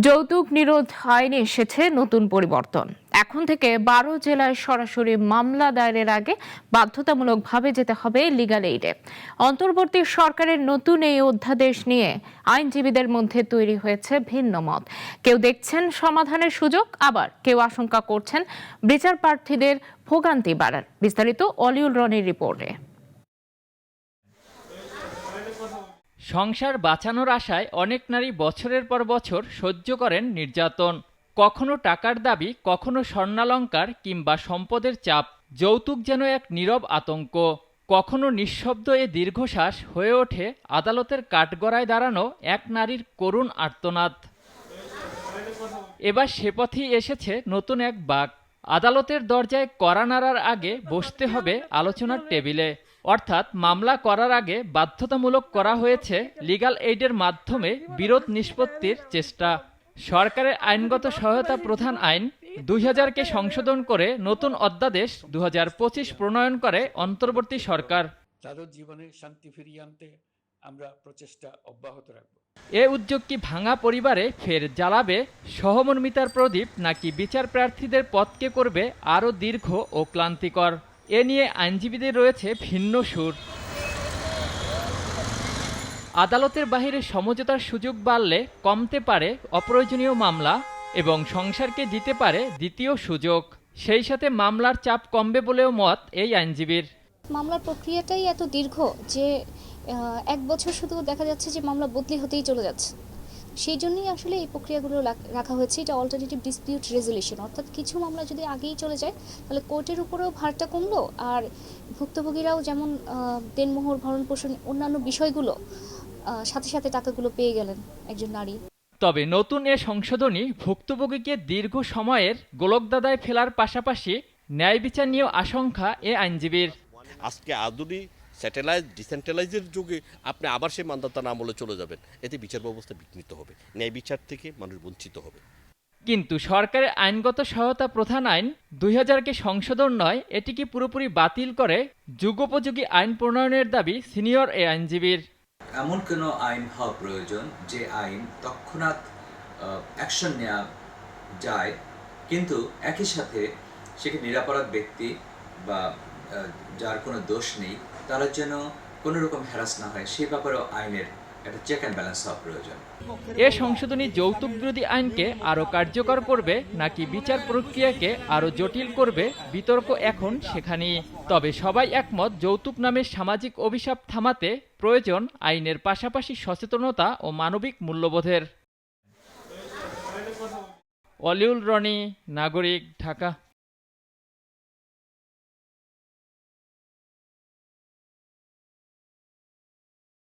যৌতুক নিরোধ আইনে এসেছে নতুন পরিবর্তন। এখন থেকে 12 জেলায় সরাসরি মামলা দায়েরের আগে বাধ্যতামূলকভাবে যেতে হবে লিগ্যাল এইডে। অন্তর্বর্তী সরকারের নতুন এই অধ্যাদেশ নিয়ে আইনজীবীদের মধ্যে তৈরি হয়েছে ভিন্ন মত। কেউ দেখছেন সমাধানের সুযোগ, আবার কেউ আশঙ্কা করছেন বিচার প্রার্থীদের ভোগান্তি বাড়ার। বিস্তারিত অলিউল রনির রিপোর্টে। সংসার বাঁচানোর আশায় অনেক নারী বছরের পর বছর সহ্য করেন নির্যাতন। কখনো টাকার দাবি, কখনো স্বর্ণালংকার কিংবা সম্পদের চাপ। যৌতুক যেন এক নীরব আতঙ্ক। কখনো নিঃশব্দ এ দীর্ঘশ্বাস হয়ে ওঠে আদালতের কাঠগড়ায় দাঁড়ানো এক নারীর করুণ আর্তনাদ। এবার সে পথেই এসেছে নতুন এক বাঁক। আদালতের দরজায় কড়া নাড়ার আগে বসতে হবে আলোচনার টেবিলে। অর্থাৎ মামলা করার আগে বাধ্যতামূলক করা হয়েছে লিগ্যাল এইডের মাধ্যমে বিরোধ নিষ্পত্তির চেষ্টা। সরকারের আইনগত সহায়তা প্রধান আইন 2000-কে সংশোধন করে নতুন অধ্যাদেশ 2025 প্রণয়ন করে অন্তর্বর্তী সরকার। তাদের জীবনে শান্তি ফিরিয়ে আনতে আমরা প্রচেষ্টা অব্যাহত রাখব। এ উদ্যোগ কি ভাঙা পরিবারে ফের জ্বালাবে সহমর্মিতার প্রদীপ, নাকি বিচার প্রার্থীদের পথকে করবে আরও দীর্ঘ ও ক্লান্তিকর? এ নিয়ে আইনজীবীদের রয়েছে ভিন্ন সুর। আদালতের বাহিরে সমঝোতার সুযোগ বাড়লে কমতে পারে অপ্রয়োজনীয় মামলা এবং সংসারকে দিতে পারে দ্বিতীয় সুযোগ। সেই সাথে মামলার চাপ কমবে বলেও মত এই আইনজীবীর। মামলার প্রক্রিয়াটাই এত দীর্ঘ যে 1 বছর শুধু দেখা যাচ্ছে যে মামলা বদলি হতেই চলে যাচ্ছে। সেই জন্যই আসলে এই প্রক্রিয়াগুলো রাখা হয়েছে। এটা অল্টারনেটিভ ডিসপিউট রেজলিউশন, অর্থাৎ কিছু মামলা যদি আগেই চলে যায় তাহলে কোর্টের উপরেও ভারটা কমলো, আর ভুক্তভোগীরাও যেমন দেনমোহর, ভরণ-পোষণ, অন্যান্য বিষয়গুলো সাথে সাথে টাকাগুলো পেয়ে গেলেন একজন নারী। তবে নতুন এ সংশোধনী ভুক্তভোগীকে দীর্ঘ সময়ের গোলকদাদায় ফেলার পাশাপাশি ন্যায় বিচার নিয়েও আশঙ্কা এ আইনজীবীর। আজকে আধুনিক স্যাটেলাইট ডিসেন্ট্রালাইজের যুগে আপনি আবার সেই মানদাতার আমলে চলে যাবেন, এতে বিচার ব্যবস্থা বিঘ্নিত হবে, ন্যায় বিচার থেকে মানুষ বঞ্চিত হবে। কিন্তু সরকারের আইনগত সহায়তা প্রধান আইন 2000-কে সংশোধন নয়, এটিকে পুরোপুরি বাতিল করে যুগোপযোগী আইন প্রণয়নের দাবি সিনিয়র এ আইনজীবীর। এমন কোনো আইন হওয়া প্রয়োজন যে আইন তৎক্ষণাৎ অ্যাকশন নেওয়া যায়, কিন্তু একই সাথে সেখানে নিরাপরাধ ব্যক্তি বা যার কোনো দোষ নেই তারা যেন কোনো রকম হ্যারাস না হয়, সে ব্যাপারেও আইনের একটা চেক অ্যান্ড ব্যালেন্স হওয়া প্রয়োজন। এ সংশোধনী যৌতুক বিরোধী আইনকে আরও কার্যকর করবে নাকি বিচার প্রক্রিয়াকে আরও জটিল করবে, বিতর্ক এখন সেখানেই। তবে সবাই একমত, যৌতুক নামের সামাজিক অভিশাপ থামাতে প্রয়োজন আইনের পাশাপাশি সচেতনতা ও মানবিক মূল্যবোধের। অলিউল রনি, নাগরিক, ঢাকা।